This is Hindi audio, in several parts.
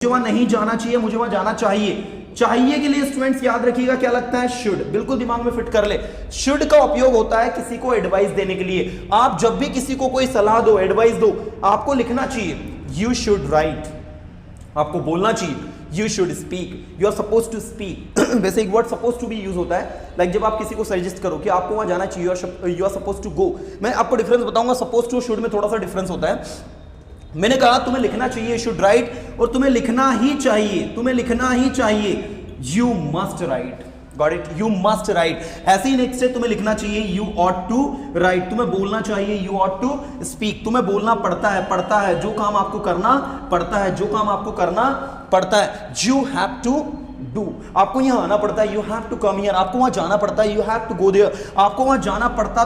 मुझे वहां नहीं जाना चाहिए, मुझे वहां जाना चाहिए। चाहिए के लिए स्टूडेंट्स याद रखिएगा क्या लगता है, शुड। बिल्कुल दिमाग में फिट कर ले। शुड का उपयोग होता है किसी को एडवाइस देने के लिए। आप जब भी किसी को कोई सलाह दो, एडवाइस दो, आपको लिखना चाहिए यू शुड राइट, आपको बोलना चाहिए you should speak, you are suppose to speak. वैसे एक वर्ड सपोज टू भी यूज होता है, लाइक जब आप किसी को सजेस्ट करो कि आपको वहां जाना चाहिए, you are suppose to go. मैं आपको डिफरेंस बताऊंगा, सपोज टू शुड में थोड़ा सा डिफरेंस होता है। मैंने कहा तुम्हें लिखना चाहिए, शुड राइट, और तुम्हें लिखना ही चाहिए, तुम्हें लिखना ही चाहिए, you must write. Got it, you must write. ऐसे ही नेक्स्ट है, तुम्हें लिखना चाहिए यू ऑट टू राइट, तुम्हें बोलना चाहिए यू ऑट टू स्पीक, तुम्हें बोलना पड़ता है, जो काम आपको करना पड़ता है, जो काम आपको करना पड़ता है, यू हैव टू डू, आपको यहां आना पड़ता है, you have to come here, आपको वहां जाना पड़ता है, you have to go there, आपको वहां जाना पड़ता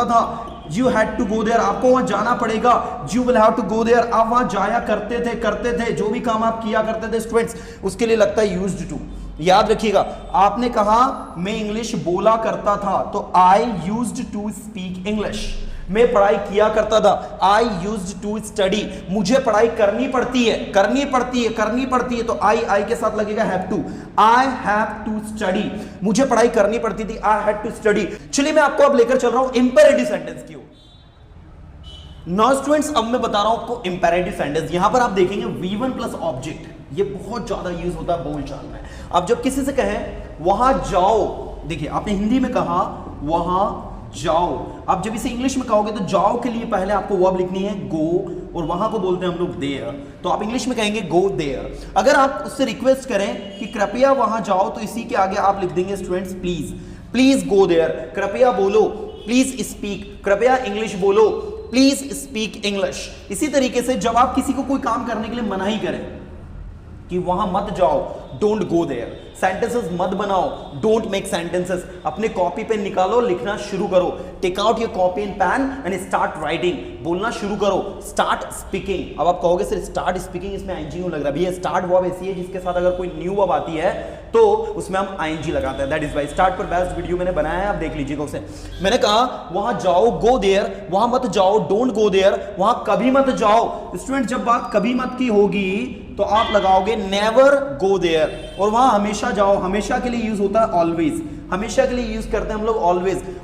था, you had to go there, आपको वहां जाना पड़ेगा, you will have to go there, आप वहां जाया करते थे, जो भी काम आप किया करते थे स्टूडेंट्स, उसके लिए लगता है यूज्ड टू। याद रखिएगा, आपने कहा मैं इंग्लिश बोला करता था, तो I used to speak English. मैं पढ़ाई किया करता था, आई यूज्ड टू स्टडी, मुझे पढ़ाई करनी पड़ती है, तो आई के साथ लगेगा have to, I have to study, मुझे पढ़ाई करनी पड़ती थी, आई हैड टू स्टडी। चलिए मैं आपको अब लेकर चल रहा हूं इंपेरेटिव सेंटेंस की ओर। नाउ स्टूडेंट्स, अब मैं बता रहा हूं आपको इंपेरेटिव सेंटेंस। यहां पर आप देखेंगे V1 प्लस ऑब्जेक्ट, ये बहुत ज्यादा यूज होता है बोलचाल में। आप जब किसी से कहें वहां जाओ, देखिए आपने हिंदी में कहा वहां जाओ, आप जब इसे इंग्लिश में कहोगे तो जाओ के लिए पहले आपको वर्ब लिखनी है गो, और वहां को बोलते हैं हम लोग देयर, तो आप इंग्लिश में कहेंगे गो देयर। अगर आप उससे रिक्वेस्ट करें कि कृपया वहां जाओ, तो इसी के आगे आप लिख देंगे स्टूडेंट्स प्लीज गो देयर, कृपया बोलो, प्लीज स्पीक, कृपया इंग्लिश बोलो, प्लीज स्पीक इंग्लिश। इसी तरीके से जब आप किसी को कोई काम करने के लिए मनाही करें कि वहां मत जाओ, डोंट गो देयर, सेंटेंसेस मत बनाओ, डोंट मेक सेंटेंसेस, अपने कॉपी पेन निकालो, लिखना शुरू करो, take out your copy and pen and start writing, बोलना शुरू करो, स्टार्ट स्पीकिंग। अब आप कहोगे सर स्टार्ट स्पीकिंग, इसमें आईएनजी क्यों लग रहा है? भैया स्टार्ट वर्ब ऐसी है जिसके साथ अगर कोई न्यू वर्ब आती है तो उसमें हम आईएनजी लगाते हैं, दैट इज वाई। स्टार्ट पर बेस्ट वीडियो मैंने बनाया है, आप देख लीजिएगा उसे। मैंने कहा वहां जाओ, गो देयर, वहां मत जाओ, डोंट गो देयर, वहां कभी मत जाओ। स्टूडेंट जब बात कभी मत की होगी तो आप लगाओगे नेवर गो देयर, और वहां हमेशा जाओ, हमेशा के लिए यूज होता है ऑलवेज, हमेशा के लिए यूज करते हैं हम लोग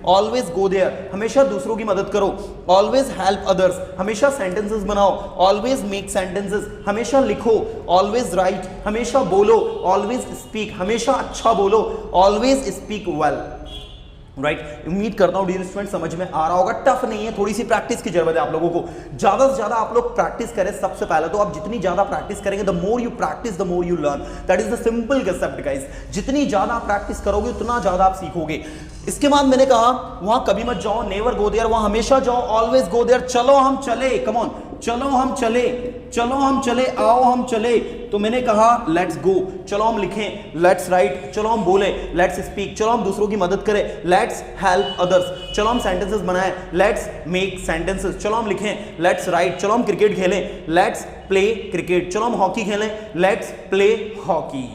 ऑलवेज गो देयर, हमेशा दूसरों की मदद करो, ऑलवेज हेल्प अदर्स, हमेशा सेंटेंसेस बनाओ, ऑलवेज मेक सेंटेंसेस, हमेशा लिखो, ऑलवेज राइट, हमेशा बोलो, ऑलवेज स्पीक, हमेशा अच्छा बोलो, ऑलवेज स्पीक वेल। राइट, उम्मीद करता हूं डियर स्टूडेंट समझ में आ रहा होगा। टफ नहीं है, थोड़ी सी प्रैक्टिस की जरूरत है आप लोगों को। ज्यादा से ज्यादा आप लोग प्रैक्टिस करें। सबसे पहले तो आप जितनी ज्यादा प्रैक्टिस करेंगे, the more you practice the more you learn, that is the simple concept guys. जितनी ज्यादा आप प्रैक्टिस करोगे उतना ज्यादा आप सीखोगे। इसके बाद मैंने कहा वहां कभी मत जाओ, नेवर गो देयर, वहां हमेशा जाओ, ऑलवेज गो देयर, चलो हम चले, कम ऑन, चलो हम चले, चलो हम चले, आओ हम चले, तो मैंने कहा लेट्स गो, चलो हम लिखें, लेट्स राइट, चलो हम बोले, लेट्स स्पीक, चलो हम दूसरों की मदद करें, लेट्स हेल्प अदर्स, चलो हम सेंटेंसेस बनाएं, लेट्स मेक सेंटेंसेस, चलो हम लिखें, लेट्स राइट, चलो हम क्रिकेट खेलें, लेट्स प्ले क्रिकेट, चलो हम हॉकी खेलें, लेट्स प्ले हॉकी।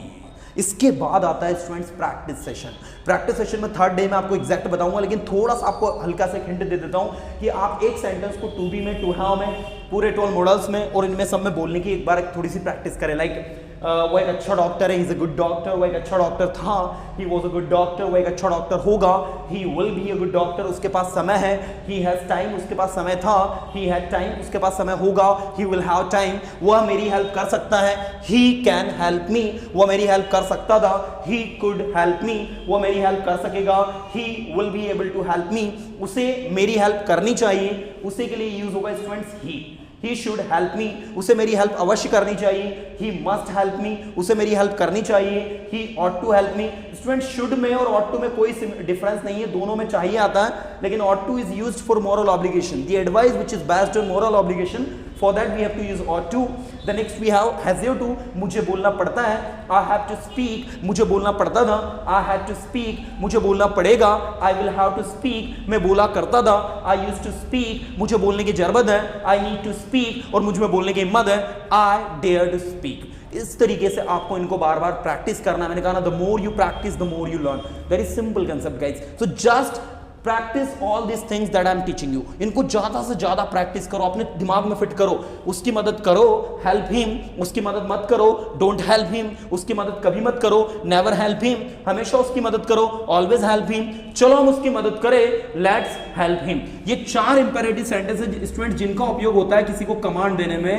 इसके बाद आता है students practice session. Practice session में थर्ड डे में आपको एग्जैक्ट बताऊंगा, लेकिन थोड़ा सा आपको हल्का सा हिंट दे देता हूं कि आप एक सेंटेंस को टू बी में, टू हैव में, पूरे 12 मॉडल्स में और इनमें सब में बोलने की एक बार थोड़ी सी प्रैक्टिस करें। लाइक वो एक अच्छा डॉक्टर है, he is a good doctor, वो एक अच्छा डॉक्टर था, he was a good doctor, वो एक अच्छा डॉक्टर होगा, ही will be a good doctor, उसके पास समय है, ही हैज टाइम, उसके पास समय था, ही हैड टाइम, उसके पास समय होगा, ही विल हैव टाइम, वह मेरी हेल्प कर सकता है, ही कैन हेल्प मी, वह मेरी हेल्प कर सकता था, ही कुड हेल्प मी, वह मेरी हेल्प कर सकेगा, he will be able to help me, उसे मेरी हेल्प करनी चाहिए, उसे के लिए यूज होगा students he should help me, उसे मेरी हेल्प अवश्य करनी चाहिए, he must help me, उसे मेरी हेल्प करनी चाहिए, he ought to help me। Student should में और ought to में कोई डिफरेंस नहीं है, दोनों में चाहिए आता है, लेकिन ought to is used for moral obligation, the advice which is based on moral obligation, for that we have to use ought to। the next we have have to, मुझे बोलना पड़ता है, I have to speak, मुझे बोलना पड़ता था, I had to speak, मुझे बोलना पड़ेगा, I will have to speak, मैं बोला करता था, I used to speak, मुझे बोलने की जरूरत है, I need to speak, और मुझ में बोलने की हिम्मत है, I dare to speak। इस तरीके से आपको इनको बार बार प्रैक्टिस करना है। मैंने कहा ना, the more you practice the more you learn, very simple concept guys. So just practice all this things that I am teaching you. इनको ज्यादा से ज्यादा प्रैक्टिस करो, अपने दिमाग में फिट करो। उसकी मदद करो, हेल्प हिम, उसकी मदद मत करो, डोंट हेल्प हिम, उसकी मदद कभी मत करो, नेवर हेल्प हिम, हमेशा उसकी मदद करो, ऑलवेज हेल्प हिम, चलो हम उसकी मदद करें, लेट्स हेल्प हिम। ये 4 इंपेरेटिव सेंटेंसेस स्टूडेंट जिनका उपयोग होता है किसी को कमांड देने में,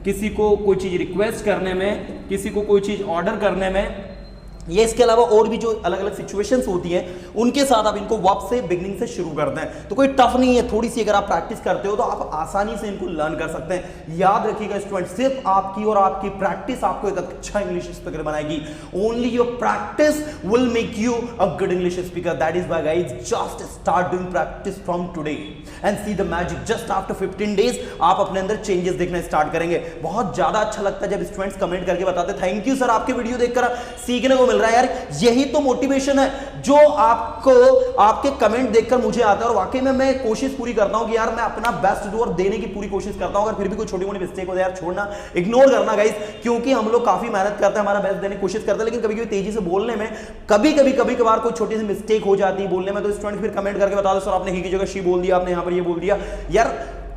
किसी को कोई चीज रिक्वेस्ट करने में, किसी को कोई चीज ऑर्डर करने में। ये इसके अलावा और भी जो अलग अलग सिचुएशंस होती हैं उनके साथ आप इनको वर्ब से बिगनिंग से शुरू करते हैं। तो कोई टफ नहीं है, थोड़ी सी अगर आप प्रैक्टिस करते हो तो आप आसानी से इनको लर्न कर सकते हैं। याद रखिएगा स्टूडेंट, सिर्फ आपकी और आपकी प्रैक्टिस आपको एक अच्छा इंग्लिश स्पीकर बनाएगी। Only your practice will make you a good English speaker. That is why guys just start doing practice from today and see the magic. Just after 15 days आप अपने अंदर चेंजेस देखना स्टार्ट करेंगे। बहुत ज्यादा अच्छा लगता है जब स्टूडेंट्स कमेंट करके बताते हैं थैंक यू सर, आपके वीडियो देखकर सीखने को मिल रहा है। यार यही तो मोटिवेशन है जो आपको आपके कमेंट देखकर मुझे आता है, और वाकई में मैं कोशिश पूरी करता हूं कि यार मैं अपना बेस्ट दूं और देने की पूरी कोशिश करता हूं। अगर फिर भी कोई छोटी मोटी मिस्टेक हो जाए यार छोड़ना, इग्नोर करना गाइस, क्योंकि हम लोग काफी मेहनत करते हैं, हमारा बेस्ट देने की कोशिश करते हैं, लेकिन कभी कभी तेजी से बोलने में कभी कभार कोई छोटी सी मिस्टेक हो जाती है बोलने में, तो स्टूडेंट फिर कमेंट करके बता दो सर आपने ही की जगह शी बोल दिया, आपने यहां पर ये बोल दिया। यार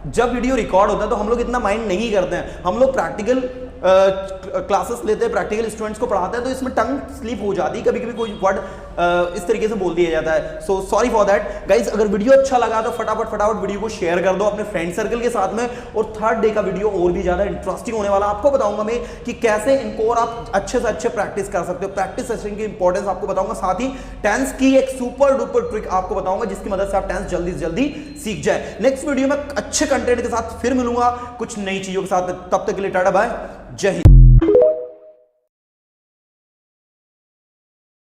जब वीडियो रिकॉर्ड होता है तो हम लोग इतना माइंड नहीं करते हैं, हम लोग प्रैक्टिकल क्लासेस लेते हैं, प्रैक्टिकल स्टूडेंट्स को पढ़ाते हैं, तो इसमें टंग स्लिप हो जाती है, कभी कभी कोई वर्ड इस तरीके से बोल दिया जाता है। So sorry for that guys. अगर वीडियो अच्छा लगा तो फटाफट वीडियो को शेयर कर दो अपने फ्रेंड सर्कल के साथ में। और 3rd डे का वीडियो और भी ज्यादा इंटरेस्टिंग होने वाला, आपको बताऊंगा मैं कि कैसे इनको और आप अच्छे से अच्छे प्रैक्टिस कर सकते हो। प्रैक्टिस सेशन की इंपॉर्टेंस आपको बताऊंगा, साथ ही टेंस की एक सुपर डुपर ट्रिक आपको बताऊंगा जिसकी मदद से आप टेंस जल्दी से जल्दी सीख जाए। नेक्स्ट वीडियो में अच्छे कंटेंट के साथ फिर मिलूंगा कुछ नई चीजों के साथ। तब तक के लिए टाटा बाय, जय हिंद।